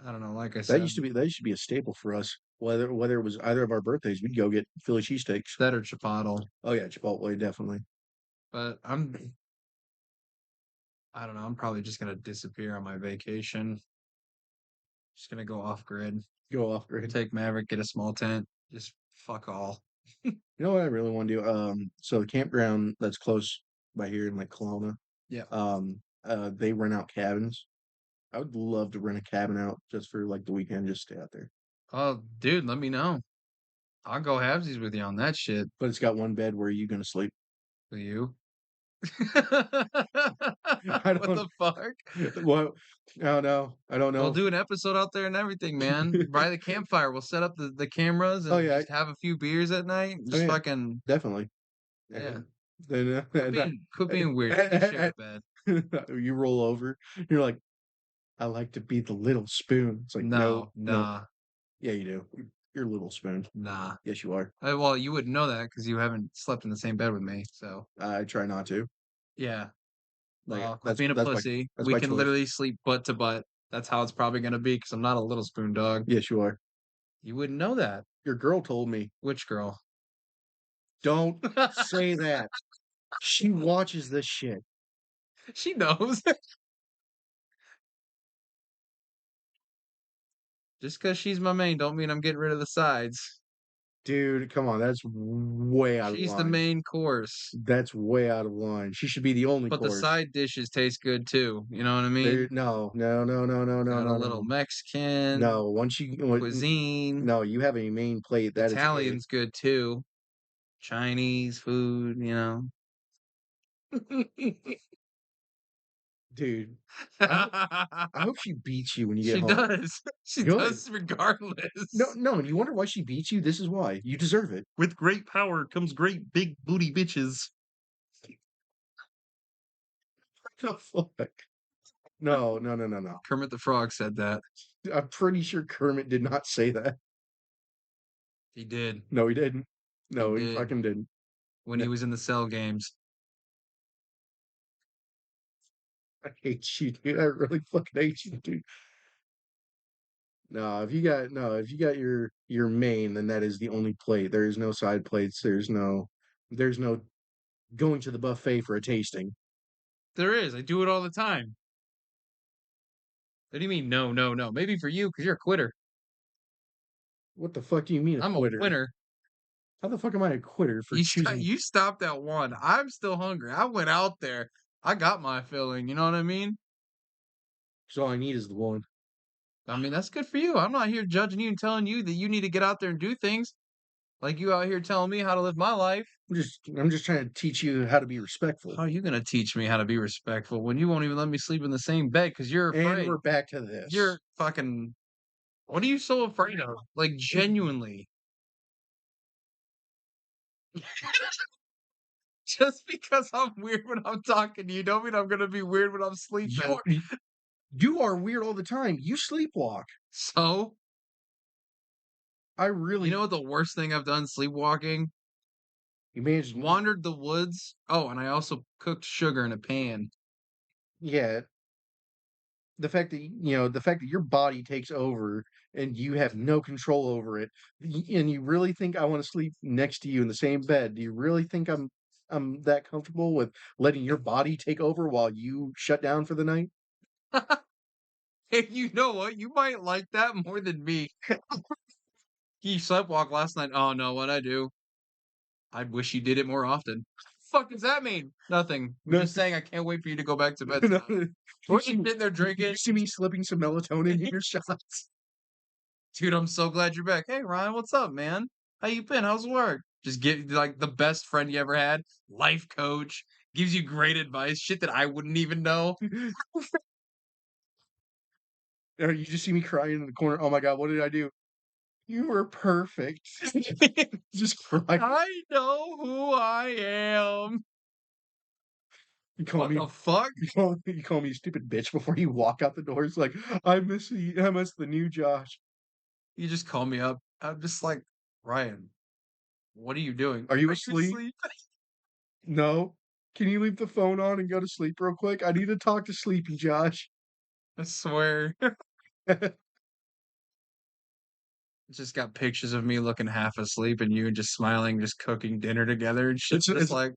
I don't know, like I That said, used to be a staple for us. Whether it was either of our birthdays, we'd go get Philly cheesesteaks. that or Chipotle. Oh yeah, Chipotle definitely. But I don't know, I'm probably just going to disappear on my vacation. Just going to go off grid. Go off grid. Take Maverick, get a small tent. Just fuck all. You know what I really want to do? So the campground that's close by here in like Kelowna, Yeah. they rent out cabins. I would love to rent a cabin out just for like the weekend, just stay out there. Oh, dude, let me know. I'll go halvesies with you on that shit. But it's got one bed where you gonna sleep. With you. I What don't. the fuck? Well, I don't know. I don't We'll know. do an episode out there and everything, man. By the campfire, we'll set up the cameras Oh and yeah. just have a few beers at night. Oh Just yeah. fucking Definitely. yeah. And then Quit being weird. We can share a bed. you roll over. You're like, I like to be the little spoon. It's like, no, No, no. nah, Yeah, you do. You're a little spoon. nah. Yes, you are. Well, you wouldn't know that because you haven't slept in the same bed with me. So I try not to. yeah. Like Well, quit being a that's pussy. that's We my can choice. literally sleep butt to butt. That's how it's probably gonna be because I'm not a little spoon dog. Yes, you are. You wouldn't know that. Your girl told me, Which girl? don't say that. She watches this shit. She knows. Just because she's my main don't mean I'm getting rid of the sides. Dude, come on, that's way out of She's the line. main course. That's way out of line. She should be the only But the course. side dishes taste good too. You know what I mean? There, no, no, no, no, no, no, Got a no, little no. Mexican, No, cuisine. no, you have a main plate. That is it, Italian's good too. Chinese food, dude. I hope she beats you when you get She home. does. She Good. does No, regardless. no, and you wonder why she beats you? This is why. You deserve it. With great power comes great big booty bitches. What the fuck? No, no, no, no, no. Kermit the Frog said that. I'm pretty sure Kermit did not say that. He did. No, he didn't. He No, he did fucking didn't. when No, he was in the Cell games. I hate you, dude. I really fucking hate you, dude. No, if you got your main, then that is the only plate. There is no side plates. There's no going to the buffet for a tasting. There is. I do it all the time. What do you mean? No, no, no. Maybe for you, because you're a quitter. What the fuck do you mean a I'm a quitter? winner. How the fuck am I a quitter for choosing? You stopped at one. I'm still hungry. I went out there. I got my feeling, you know what I mean? So all I need is the one. I mean, that's good for you. I'm not here judging you and telling you that you need to get out there and do things. Like you out here telling me how to live my life. I'm just trying to teach you how to be respectful. How are you gonna teach me how to be respectful when you won't even let me sleep in the same bed because you're And afraid? we're back to You're this. fucking what are you so afraid of? Like genuinely. Just because I'm weird when I'm talking to you, don't mean I'm gonna be weird when I'm sleeping. You are you are weird all the time. You sleepwalk. So, I you really know what the worst thing I've done sleepwalking? imagine. Wandered the woods. Oh, and I also cooked sugar in a pan. Yeah, the fact that your body takes over and you have no control over it, and you really think I want to sleep next to you in the same bed? Do you really think I'm that comfortable with letting your body take over while you shut down for the night? Hey, you know what? You might like that more than me. You sleptwalk last night. Oh no, what I do? I wish you did it more often. Fuck does that mean? Nothing. I'm No, just saying I can't wait for you to go back to bed no. tonight. You We're see, just sitting there you drinking. see me slipping some melatonin in your shots. Dude, I'm so glad you're back. Hey Ryan, what's up, man? How you been? How's work? Just get like the best friend you ever had, life coach, gives you great advice, shit that I wouldn't even know. Or you just see me crying in the corner. Oh my god, what did I do? You were perfect. Just cry. I know who I am. You call What me the fuck? you call me a stupid bitch before you walk out the door. It's like, I miss the new Josh. You just call me up. I'm just like, Ryan, what are you doing? Are you Are you asleep? asleep? No. Can you leave the phone on and go to sleep real quick? I need to talk to Sleepy Josh. I swear. Just got pictures of me looking half asleep and you just smiling, just cooking dinner together and shit. It's Just it's like,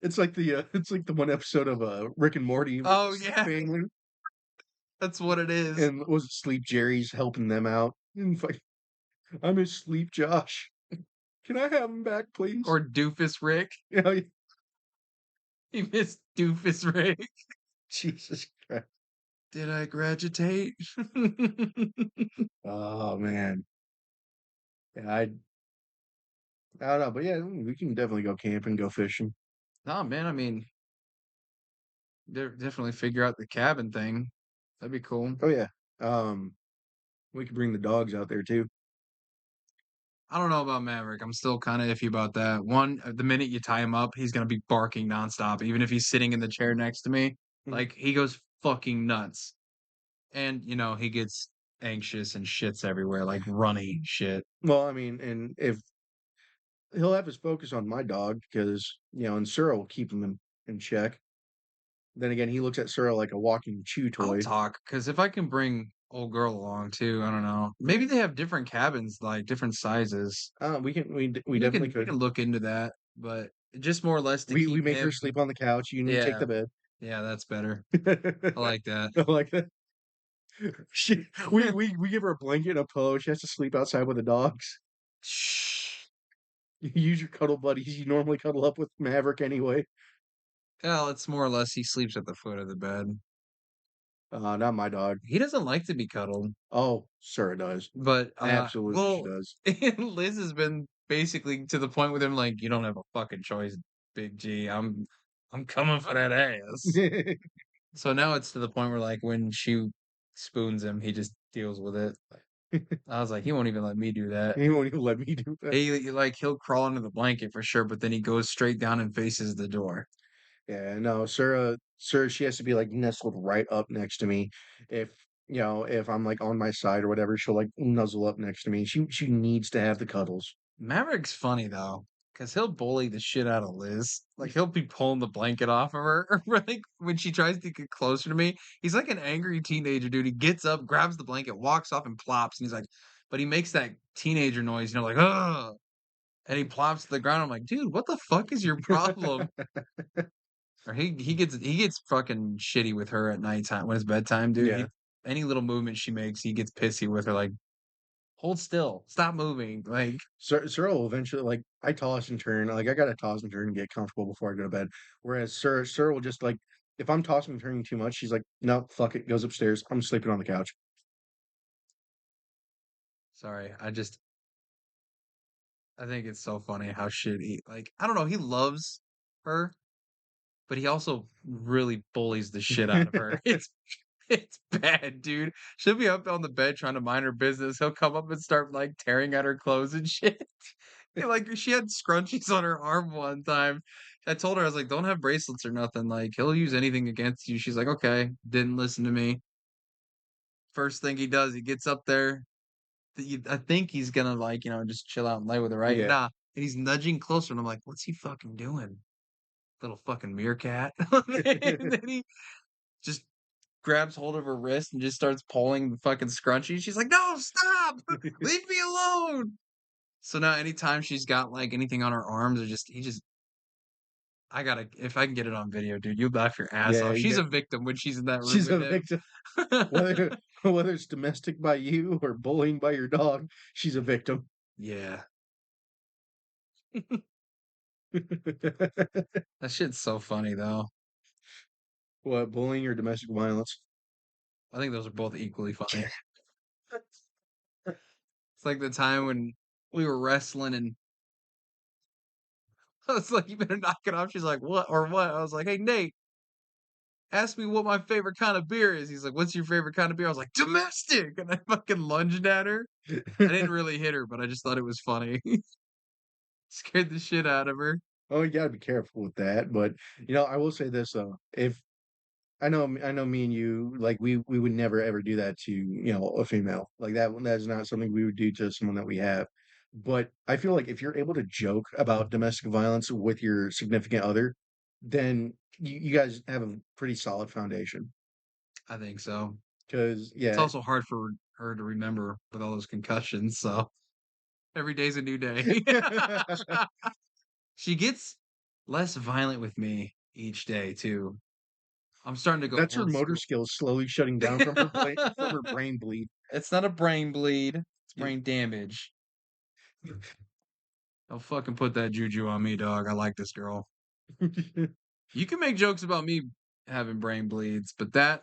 it's like the one episode of Rick and Morty with oh his yeah, family, that's what it is. and was it Sleep Jerry's helping them out. And it's like, I miss Sleep Josh. Can I have him back, please? Or Doofus Rick. You know, He missed Doofus Rick. Jesus Christ. Did I graduate? Oh man. Yeah, I don't know, but yeah, we can definitely go camping, go fishing. Nah, man. I mean, definitely figure out the cabin thing. That'd be cool. Oh yeah. Um, we could bring the dogs out there too. I don't know about Maverick. I'm still kind of iffy about that. One, the minute you tie him up, he's gonna be barking nonstop, even if he's sitting in the chair next to me. Mhm. Like he goes fucking nuts, and he gets anxious and shits everywhere, like runny shit. Well, I mean, and if he'll have his focus on my dog because and Cyril will keep him in check. Then again, he looks at Cyril like a walking chew I'll toy. talk because if I can bring old girl along too, I don't know. Maybe they have different cabins, like different sizes. We We definitely can we could. can look into that, but just more or less to We keep make her him. sleep on the couch. You need to take Yeah, the bed. yeah, that's better. I like that. I like that. We give her a blanket and a pillow. She has to sleep outside with the dogs. Shh. You use your cuddle buddies. You normally cuddle up with Maverick anyway. Well, it's more or less he sleeps at the foot of the bed. Not my dog. He doesn't like to be cuddled, Oh, sir, it does. but, Absolutely, she well, does. Liz has been basically to the point with him, like, "You don't have a fucking choice, Big G. I'm coming for that ass." So now it's to the point where, like, when she spoons him, he just deals with it. I was like, "He won't even let me do that." He won't even let me do that. He'll crawl under the blanket for sure, but then he goes straight down and faces the door. Yeah, no, Sarah, she has to be like nestled right up next to me. If I'm like on my side or whatever, she'll like nuzzle up next to me. She needs to have the cuddles. Maverick's funny though, because he'll bully the shit out of Liz. Like he'll be pulling the blanket off of her, or like when she tries to get closer to me, he's like an angry teenager, dude. He gets up, grabs the blanket, walks off, and plops. And he's like, but he makes that teenager noise, like, ugh, and he plops to the ground. I'm like, dude, what the fuck is your problem? Or he gets fucking shitty with her at nighttime when it's bedtime, dude. Yeah. He any little movement she makes, he gets pissy with her, like, hold still, stop moving, like. Sarah will eventually like I toss and turn. Like I gotta toss and turn and get comfortable before I go to bed. Whereas Sarah will just like if I'm tossing and turning too much, she's like, no, fuck it, goes upstairs. I'm sleeping on the couch. Sorry, I think it's so funny how shit like I don't know, he loves her, but he also really bullies the shit out of her. It's bad, dude. She'll be up on the bed trying to mind her business. He'll come up and start like tearing at her clothes and shit. And, like she had scrunchies on her arm one time. I told her I was like, "Don't have bracelets or nothing. Like he'll use anything against you." She's like, "Okay." Didn't listen to me. First thing he does, he gets up there. I think he's gonna like just chill out and lay with her, right? Yeah. Nah, and he's nudging closer, and I'm like, "What's he fucking doing, little fucking meerkat?" And then he just grabs hold of her wrist and just starts pulling the fucking scrunchie. She's like, "No, stop! Leave me alone!" So now anytime she's got like anything on her arms or I gotta if I can get it on video, dude, you'll laugh your ass Yeah, off. you She's get a victim when she's in that room she's with a him. victim. Whether whether it's domestic by you or bullying by your dog, she's a victim. Yeah. That shit's so funny though. What, bullying or domestic violence? I think those are both equally funny. It's like the time when we were wrestling and I was like, "You better knock it off." She's like, "What or what?" I was like, "Hey Nate, ask me what my favorite kind of beer is." He's like, "What's your favorite kind of beer?" I was like, "Domestic," and I fucking lunged at her. I didn't really hit her, but I just thought it was funny. Scared the shit out of her. Oh, you gotta be careful with that. But I will say this though: if I know me and you, like we would never ever do that to a female like that. That's not something we would do to someone that we have. But I feel like if you're able to joke about domestic violence with your significant other, then you guys have a pretty solid foundation. I think so. Because It's yeah, also hard for her to remember with all those concussions, so every day's a new day. She gets less violent with me each day too. I'm starting to go that's her old motor school. skills slowly shutting down from her brain bleed. It's not a brain bleed, it's brain damage. Don't fucking put that juju on me, dog. I like this girl. You can make jokes about me having brain bleeds, but that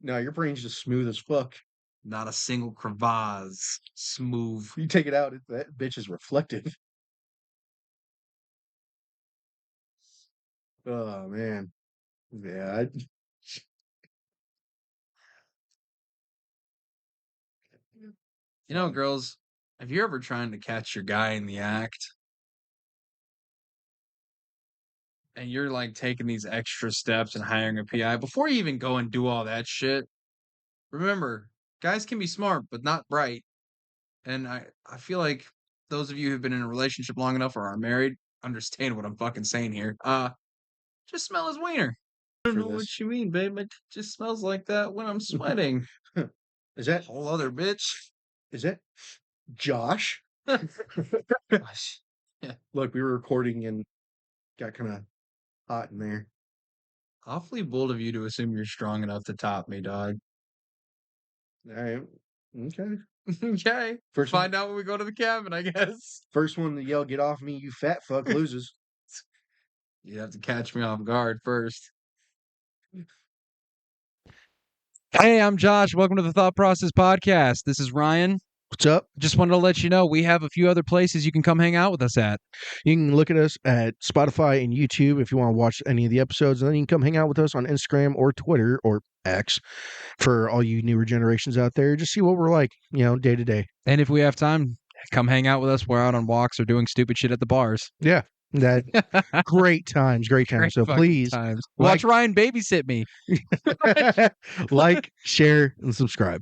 No, your brain's just smooth as fuck. not a single crevasse smooth. You take it out, that bitch is reflective. Oh man, yeah. You know, girls, if you're ever trying to catch your guy in the act and you're like taking these extra steps and hiring a PI before you even go and do all that shit, remember, guys can be smart but not bright. And I feel like those of you who've been in a relationship long enough or are married understand what I'm fucking saying here. Just smell his wiener. I don't For know what this, you mean, babe. It just smells like that when I'm sweating. is that Whole other bitch. is that Josh? Gosh. Yeah. Look, we were recording and got kind of hot in there. Awfully bold of you to assume you're strong enough to top me, dog. All right, okay. Okay. We'll First one, find out when we go to the cabin, I guess. first one to yell, "Get off me, you fat fuck!" loses. You have to catch me off guard first. Hey, I'm Josh. Welcome to the Thought Process Podcast. This is Ryan. What's up? Just wanted to let you know we have a few other places you can come hang out with us at. You can look at us at Spotify and YouTube if you want to watch any of the episodes, and then you can come hang out with us on Instagram or Twitter or X for all you newer generations out there. Just see what we're like, day to day. And if we have time, come hang out with us. We're out on walks or doing stupid shit at the bars. Yeah, that great times, great times. Great So fucking please times. like, Watch Ryan babysit me. like, share, and subscribe.